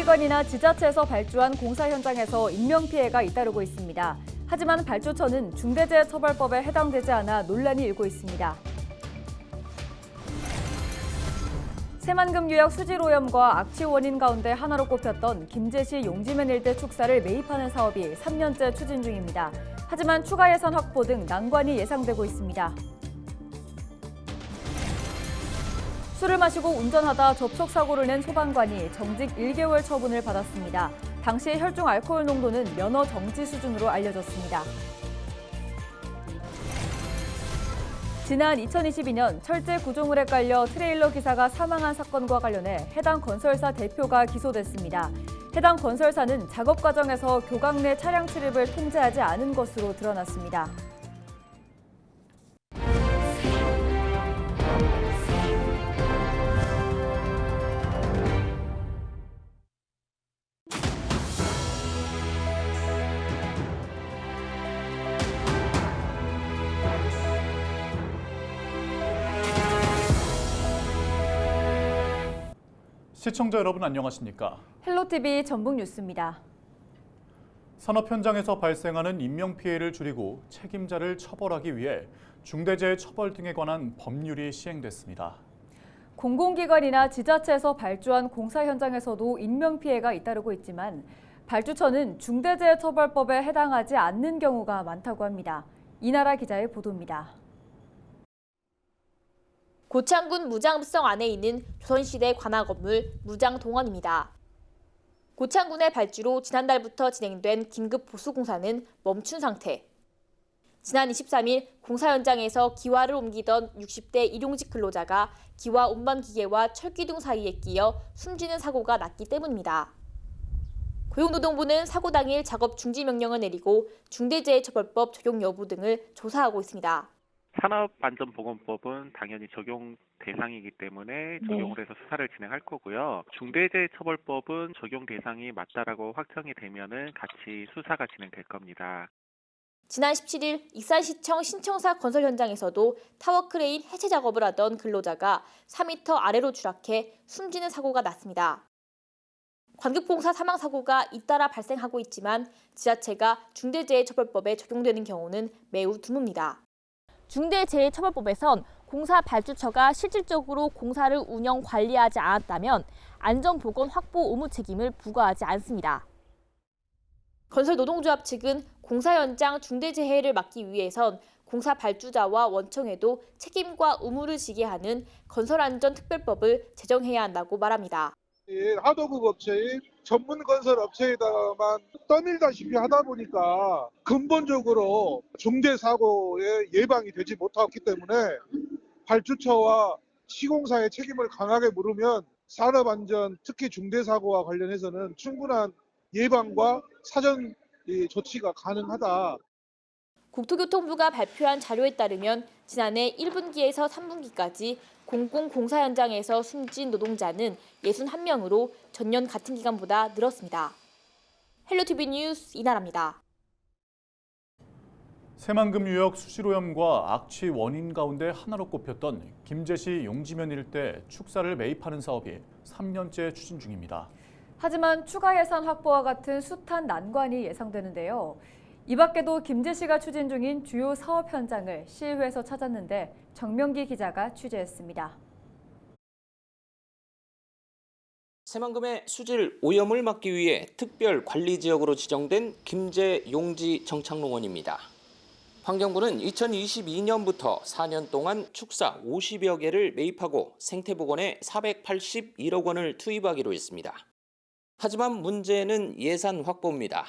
공공기관이나 지자체에서 발주한 공사 현장에서 인명피해가 잇따르고 있습니다. 하지만 발주처는 중대재해처벌법에 해당되지 않아 논란이 일고 있습니다. 새만금 유역 수질 오염과 악취 원인 가운데 하나로 꼽혔던 김제시 용지면 일대 축사를 매입하는 사업이 3년째 추진 중입니다. 하지만 추가 예산 확보 등 난관이 예상되고 있습니다. 술을 마시고 운전하다 접촉사고를 낸 소방관이 정직 1개월 처분을 받았습니다. 당시 혈중 알코올 농도는 면허 정지 수준으로 알려졌습니다. 지난 2022년 철제 구조물에 깔려 트레일러 기사가 사망한 사건과 관련해 해당 건설사 대표가 기소됐습니다. 해당 건설사는 작업 과정에서 교각 내 차량 출입을 통제하지 않은 것으로 드러났습니다. 시청자 여러분 안녕하십니까? 헬로티비 전북뉴스입니다. 산업 현장에서 발생하는 인명피해를 줄이고 책임자를 처벌하기 위해 중대재해처벌 등에 관한 법률이 시행됐습니다. 공공기관이나 지자체에서 발주한 공사 현장에서도 인명피해가 잇따르고 있지만 발주처는 중대재해처벌법에 해당하지 않는 경우가 많다고 합니다. 이나라 기자의 보도입니다. 고창군 무장읍성 안에 있는 조선시대 관아 건물 무장동원입니다. 고창군의 발주로 지난달부터 진행된 긴급 보수 공사는 멈춘 상태. 지난 23일 공사 현장에서 기와를 옮기던 60대 일용직 근로자가 기와 운반 기계와 철기둥 사이에 끼어 숨지는 사고가 났기 때문입니다. 고용노동부는 사고 당일 작업 중지 명령을 내리고 중대재해처벌법 적용 여부 등을 조사하고 있습니다. 산업안전보건법은 당연히 적용 대상이기 때문에 적용을 해서 수사를 진행할 거고요. 중대재해처벌법은 적용 대상이 맞다라고 확정이 되면은 같이 수사가 진행될 겁니다. 지난 17일 익산시청 신청사 건설 현장에서도 타워크레인 해체 작업을 하던 근로자가 4m 아래로 추락해 숨지는 사고가 났습니다. 관급공사 사망 사고가 잇따라 발생하고 있지만 지자체가 중대재해처벌법에 적용되는 경우는 매우 드뭅니다. 중대재해처벌법에선 공사 발주처가 실질적으로 공사를 운영 관리하지 않았다면 안전보건 확보 의무 책임을 부과하지 않습니다. 건설노동조합 측은 공사 현장 중대재해를 막기 위해선 공사 발주자와 원청에도 책임과 의무를 지게 하는 건설안전특별법을 제정해야 한다고 말합니다. 하도급 업체인 전문 건설 업체에다만 떠밀다시피 하다 보니까 근본적으로 중대사고의 예방이 되지 못했기 때문에 발주처와 시공사의 책임을 강하게 물으면 산업안전, 특히 중대사고와 관련해서는 충분한 예방과 사전 조치가 가능하다. 국토교통부가 발표한 자료에 따르면 지난해 1분기에서 3분기까지 공공공사 현장에서 숨진 노동자는 61명으로 전년 같은 기간보다 늘었습니다. 헬로티비 뉴스 이나라입니다. 새만금 유역 수질 오염과 악취 원인 가운데 하나로 꼽혔던 김제시 용지면 일대 축사를 매입하는 사업이 3년째 추진 중입니다. 하지만 추가 예산 확보와 같은 숱한 난관이 예상되는데요. 이 밖에도 김제시가 추진 중인 주요 사업 현장을 시의회에서 찾았는데 정명기 기자가 취재했습니다. 새만금의 수질 오염을 막기 위해 특별 관리 지역으로 지정된 김제 용지 정착농원입니다. 환경부는 2022년부터 4년 동안 축사 50여 개를 매입하고 생태보건에 481억 원을 투입하기로 했습니다. 하지만 문제는 예산 확보입니다.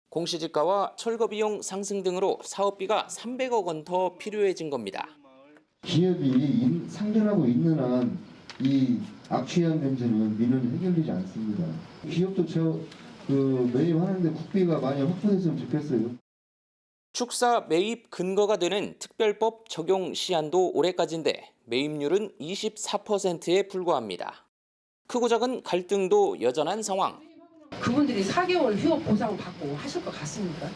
공시지가와 철거 비용 상승 등으로 사업비가 300억 원 더 필요해진 겁니다. 기업이 상전하고 있는 한 이 악취한 냄새는 민원이 해결되지 않습니다. 기업도 매입하는데 국비가 많이 확보됐으면 좋겠어요. 축사 매입 근거가 되는 특별법 적용 시한도 올해까지인데 매입률은 24%에 불과합니다. 크고 작은 갈등도 여전한 상황. 그분들이 4개월 휴업 보상 받고 하실 것 같습니까?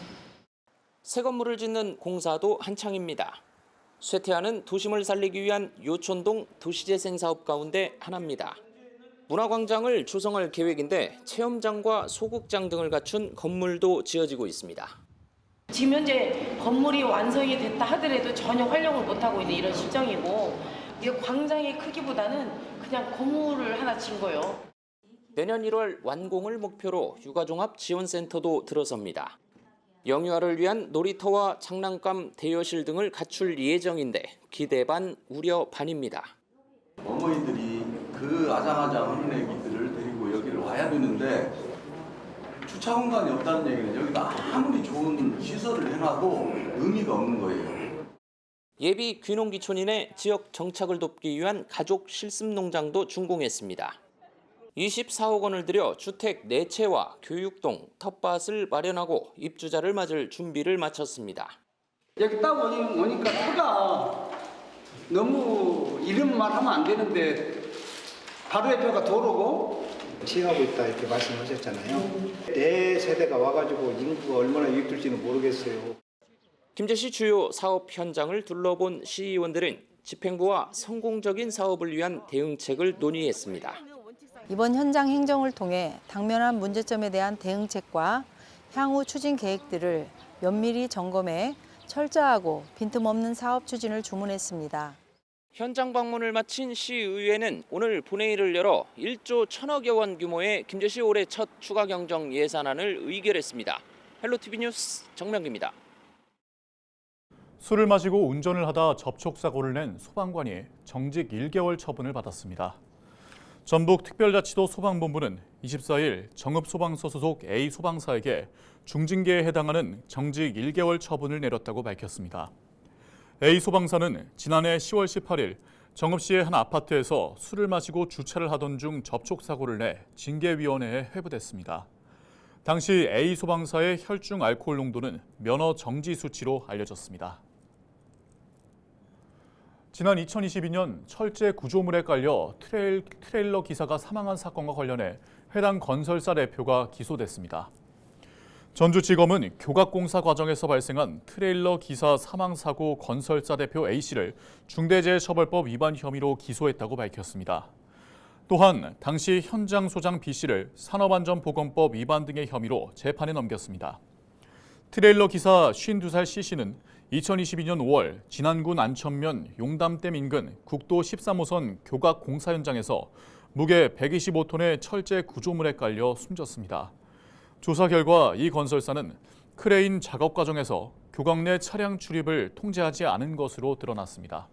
새 건물을 짓는 공사도 한창입니다. 쇠퇴하는 도심을 살리기 위한 요촌동 도시재생 사업 가운데 하나입니다. 문화광장을 조성할 계획인데 체험장과 소극장 등을 갖춘 건물도 지어지고 있습니다. 지금 현재 건물이 완성이 됐다 하더라도 전혀 활용을 못하고 있는 이런 실정이고, 이 광장의 크기보다는 그냥 건물을 하나 지은 거예요. 내년 1월 완공을 목표로 육아종합지원센터도 들어섭니다. 영유아를 위한 놀이터와 장난감 대여실 등을 갖출 예정인데 기대 반 우려 반입니다. 어머니들이 그 아장아장한 애기들을 데리고 여기를 와야 되는데 주차 공간이 없다는 얘기는 여기다 아무리 좋은 시설을 해놔도 의미가 없는 거예요. 예비 귀농귀촌인의 지역 정착을 돕기 위한 가족 실습농장도 준공했습니다. 24억 원을 들여 주택 4채와 교육동, 텃밭을 마련하고 입주자를 맞을 준비를 마쳤습니다. 여기 딱 오니까 터가 너무 이름만 하면 안 되는데 바로 옆에가 도로고 취하고 있다 이렇게 말씀하셨잖아요. 내 세대가 와가지고 인구가 얼마나 유입될지는 모르겠어요. 김제시 주요 사업 현장을 둘러본 시의원들은 집행부와 성공적인 사업을 위한 대응책을 논의했습니다. 이번 현장 행정을 통해 당면한 문제점에 대한 대응책과 향후 추진 계획들을 면밀히 점검해 철저하고 빈틈없는 사업 추진을 주문했습니다. 현장 방문을 마친 시의회는 오늘 본회의를 열어 1조 1,000억여 원 규모의 김제시 올해 첫 추가 경정 예산안을 의결했습니다. 헬로티비 뉴스 정명기입니다. 술을 마시고 운전을 하다 접촉사고를 낸 소방관이 정직 1개월 처분을 받았습니다. 전북특별자치도 소방본부는 24일 정읍소방서 소속 A 소방사에게 중징계에 해당하는 정직 1개월 처분을 내렸다고 밝혔습니다. A 소방사는 지난해 10월 18일 정읍시의 한 아파트에서 술을 마시고 주차를 하던 중 접촉사고를 내 징계위원회에 회부됐습니다. 당시 A 소방사의 혈중 알코올 농도는 면허 정지 수치로 알려졌습니다. 지난 2022년 철제 구조물에 깔려 트레일러 기사가 사망한 사건과 관련해 해당 건설사 대표가 기소됐습니다. 전주지검은 교각공사 과정에서 발생한 트레일러 기사 사망 사고 건설사 대표 A씨를 중대재해처벌법 위반 혐의로 기소했다고 밝혔습니다. 또한 당시 현장 소장 B씨를 산업안전보건법 위반 등의 혐의로 재판에 넘겼습니다. 트레일러 기사 52살 C씨는 2022년 5월 진안군 안천면 용담댐 인근 국도 13호선 교각 공사 현장에서 무게 125톤의 철제 구조물에 깔려 숨졌습니다. 조사 결과 이 건설사는 크레인 작업 과정에서 교각 내 차량 출입을 통제하지 않은 것으로 드러났습니다.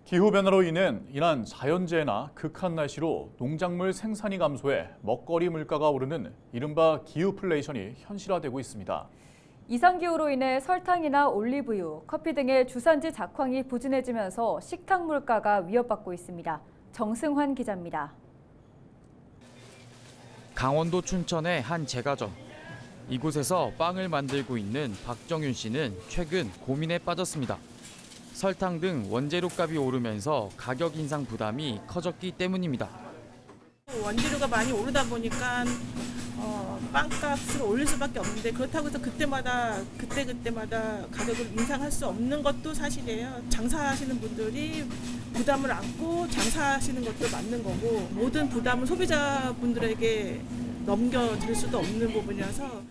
기후변화로 인한 자연재해나 극한 날씨로 농작물 생산이 감소해 먹거리 물가가 오르는 이른바 기후플레이션이 현실화되고 있습니다. 이상기후로 인해 설탕이나 올리브유, 커피 등의 주산지 작황이 부진해지면서 식탁 물가가 위협받고 있습니다. 정승환 기자입니다. 강원도 춘천의 한 제과점. 이곳에서 빵을 만들고 있는 박정윤 씨는 최근 고민에 빠졌습니다. 설탕 등 원재료 값이 오르면서 가격 인상 부담이 커졌기 때문입니다. 원재료가 많이 오르다 보니까 빵값을 올릴 수밖에 없는데, 그렇다고 해서 그때마다 가격을 인상할 수 없는 것도 사실이에요. 장사하시는 분들이 부담을 안고 장사하시는 것도 맞는 거고, 모든 부담을 소비자분들에게 넘겨드릴 수도 없는 부분이라서.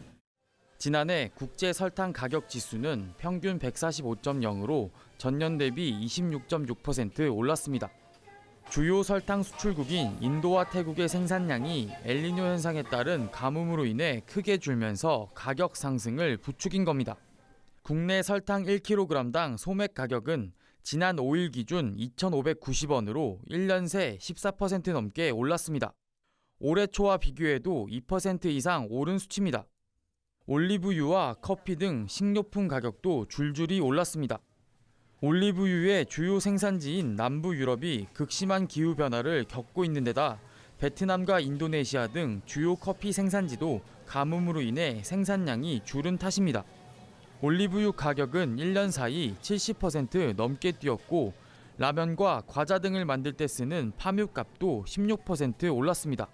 지난해 국제 설탕 가격 지수는 평균 145.0으로 전년 대비 26.6% 올랐습니다. 주요 설탕 수출국인 인도와 태국의 생산량이 엘니뇨 현상에 따른 가뭄으로 인해 크게 줄면서 가격 상승을 부추긴 겁니다. 국내 설탕 1kg당 소맥 가격은 지난 5일 기준 2,590원으로 1년 새 14% 넘게 올랐습니다. 올해 초와 비교해도 2% 이상 오른 수치입니다. 올리브유와 커피 등 식료품 가격도 줄줄이 올랐습니다. 올리브유의 주요 생산지인 남부 유럽이 극심한 기후변화를 겪고 있는 데다 베트남과 인도네시아 등 주요 커피 생산지도 가뭄으로 인해 생산량이 줄은 탓입니다. 올리브유 가격은 1년 사이 70% 넘게 뛰었고 라면과 과자 등을 만들 때 쓰는 파뮤값도 16% 올랐습니다.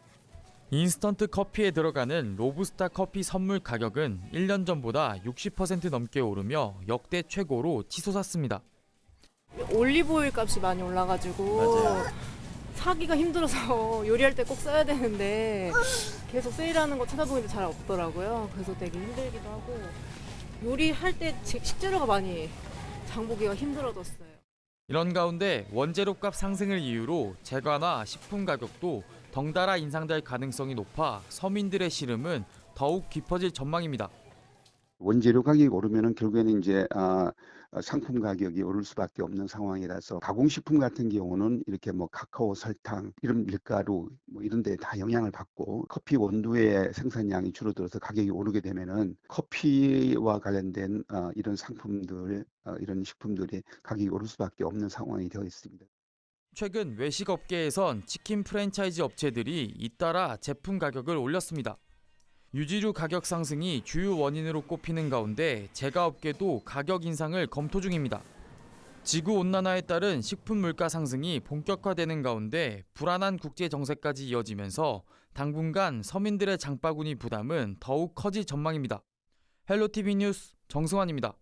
인스턴트 커피에 들어가는 로부스타 커피 선물 가격은 1년 전보다 60% 넘게 오르며 역대 최고로 치솟았습니다. 올리브오일 값이 많이 올라가지고 사기가 힘들어서 요리할 때 꼭 써야 되는데 계속 세일하는 거 찾아보는데 잘 없더라고요. 그래서 되게 힘들기도 하고 요리할 때 식재료가 많이 장보기가 힘들어졌어요. 이런 가운데 원재료값 상승을 이유로 제과나 식품 가격도 덩달아 인상될 가능성이 높아 서민들의 시름은 더욱 깊어질 전망입니다. 원재료 가격이 오르면은 결국에는 이제 상품 가격이 오를 수밖에 없는 상황이라서 가공식품 같은 경우는 이렇게 뭐 카카오, 설탕 이런 밀가루 뭐 이런 데 다 영향을 받고 커피 원두의 생산량이 줄어들어서 가격이 오르게 되면은 커피와 관련된 이런 상품들 이런 식품들이 가격이 오를 수밖에 없는 상황이 되어 있습니다. 최근 외식업계에선 치킨 프랜차이즈 업체들이 잇따라 제품 가격을 올렸습니다. 유지류 가격 상승이 주요 원인으로 꼽히는 가운데 제과업계도 가격 인상을 검토 중입니다. 지구온난화에 따른 식품 물가 상승이 본격화되는 가운데 불안한 국제 정세까지 이어지면서 당분간 서민들의 장바구니 부담은 더욱 커질 전망입니다. 헬로티비 뉴스 정승환입니다.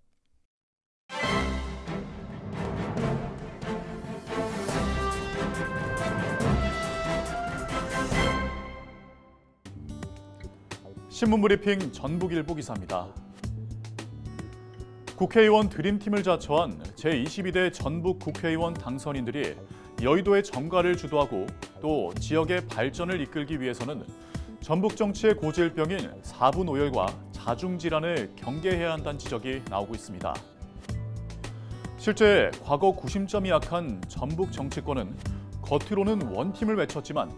신문브리핑 전북일보 기사입니다. 국회의원 드림팀을 자처한 제22대 전북 국회의원 당선인들이 여의도의 정가를 주도하고 또 지역의 발전을 이끌기 위해서는 전북 정치의 고질병인 사분오열과 자중질환을 경계해야 한다는 지적이 나오고 있습니다. 실제 과거 구심점이 약한 전북 정치권은 겉으로는 원팀을 외쳤지만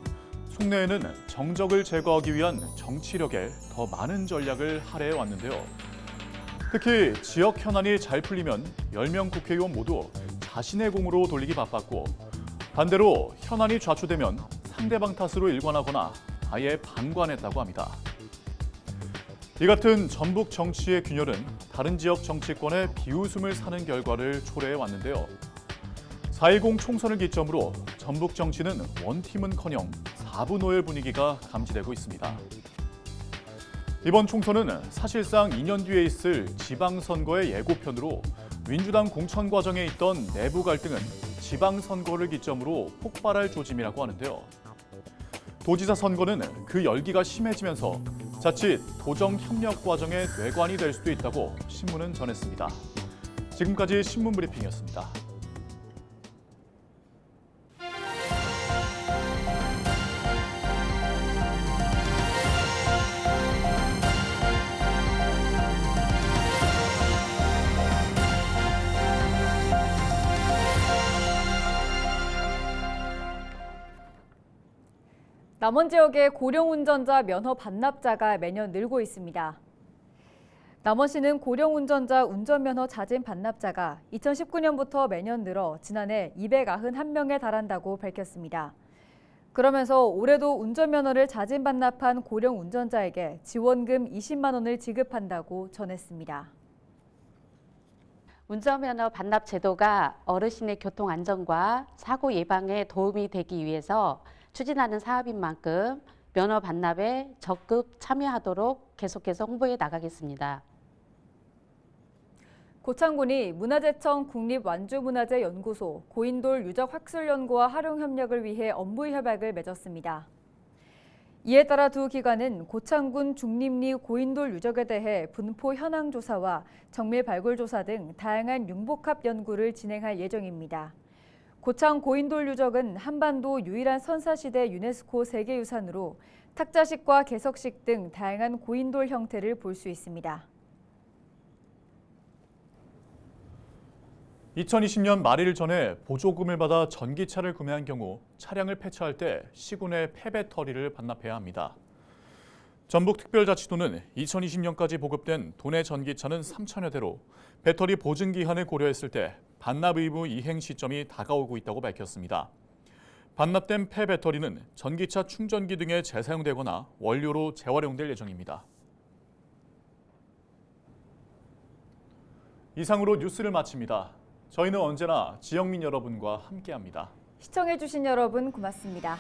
속내에는 정적을 제거하기 위한 정치력에 더 많은 전략을 할애해 왔는데요. 특히 지역 현안이 잘 풀리면 10명 국회의원 모두 자신의 공으로 돌리기 바빴고 반대로 현안이 좌초되면 상대방 탓으로 일관하거나 아예 방관했다고 합니다. 이 같은 전북 정치의 균열은 다른 지역 정치권의 비웃음을 사는 결과를 초래해 왔는데요. 4.10 총선을 기점으로 전북 정치는 원팀은커녕 사분오열 분위기가 감지되고 있습니다. 이번 총선은 사실상 2년 뒤에 있을 지방선거의 예고편으로 민주당 공천 과정에 있던 내부 갈등은 지방선거를 기점으로 폭발할 조짐이라고 하는데요. 도지사 선거는 그 열기가 심해지면서 자칫 도정협력 과정의 뇌관이 될 수도 있다고 신문은 전했습니다. 지금까지 신문브리핑이었습니다. 남원 지역의 고령운전자 면허 반납자가 매년 늘고 있습니다. 남원시는 고령운전자 운전면허 자진 반납자가 2019년부터 매년 늘어 지난해 291명에 달한다고 밝혔습니다. 그러면서 올해도 운전면허를 자진 반납한 고령운전자에게 지원금 20만 원을 지급한다고 전했습니다. 운전면허 반납 제도가 어르신의 교통 안전과 사고 예방에 도움이 되기 위해서 추진하는 사업인 만큼 면허 반납에 적극 참여하도록 계속해서 홍보해 나가겠습니다. 고창군이 문화재청 국립완주문화재연구소 고인돌 유적학술연구와 활용협력을 위해 업무협약을 맺었습니다. 이에 따라 두 기관은 고창군 중림리 고인돌 유적에 대해 분포 현황 조사와 정밀 발굴 조사 등 다양한 융복합 연구를 진행할 예정입니다. 고창 고인돌 유적은 한반도 유일한 선사시대 유네스코 세계유산으로 탁자식과 개석식 등 다양한 고인돌 형태를 볼 수 있습니다. 2020년 말일 전에 보조금을 받아 전기차를 구매한 경우 차량을 폐차할 때 시군의 폐배터리를 반납해야 합니다. 전북특별자치도는 2020년까지 보급된 도내 전기차는 3천여 대로 배터리 보증 기한을 고려했을 때 반납 의무 이행 시점이 다가오고 있다고 밝혔습니다. 반납된 폐배터리는 전기차 충전기 등에 재사용되거나 원료로 재활용될 예정입니다. 이상으로 뉴스를 마칩니다. 저희는 언제나 지역민 여러분과 함께합니다. 시청해주신 여러분 고맙습니다.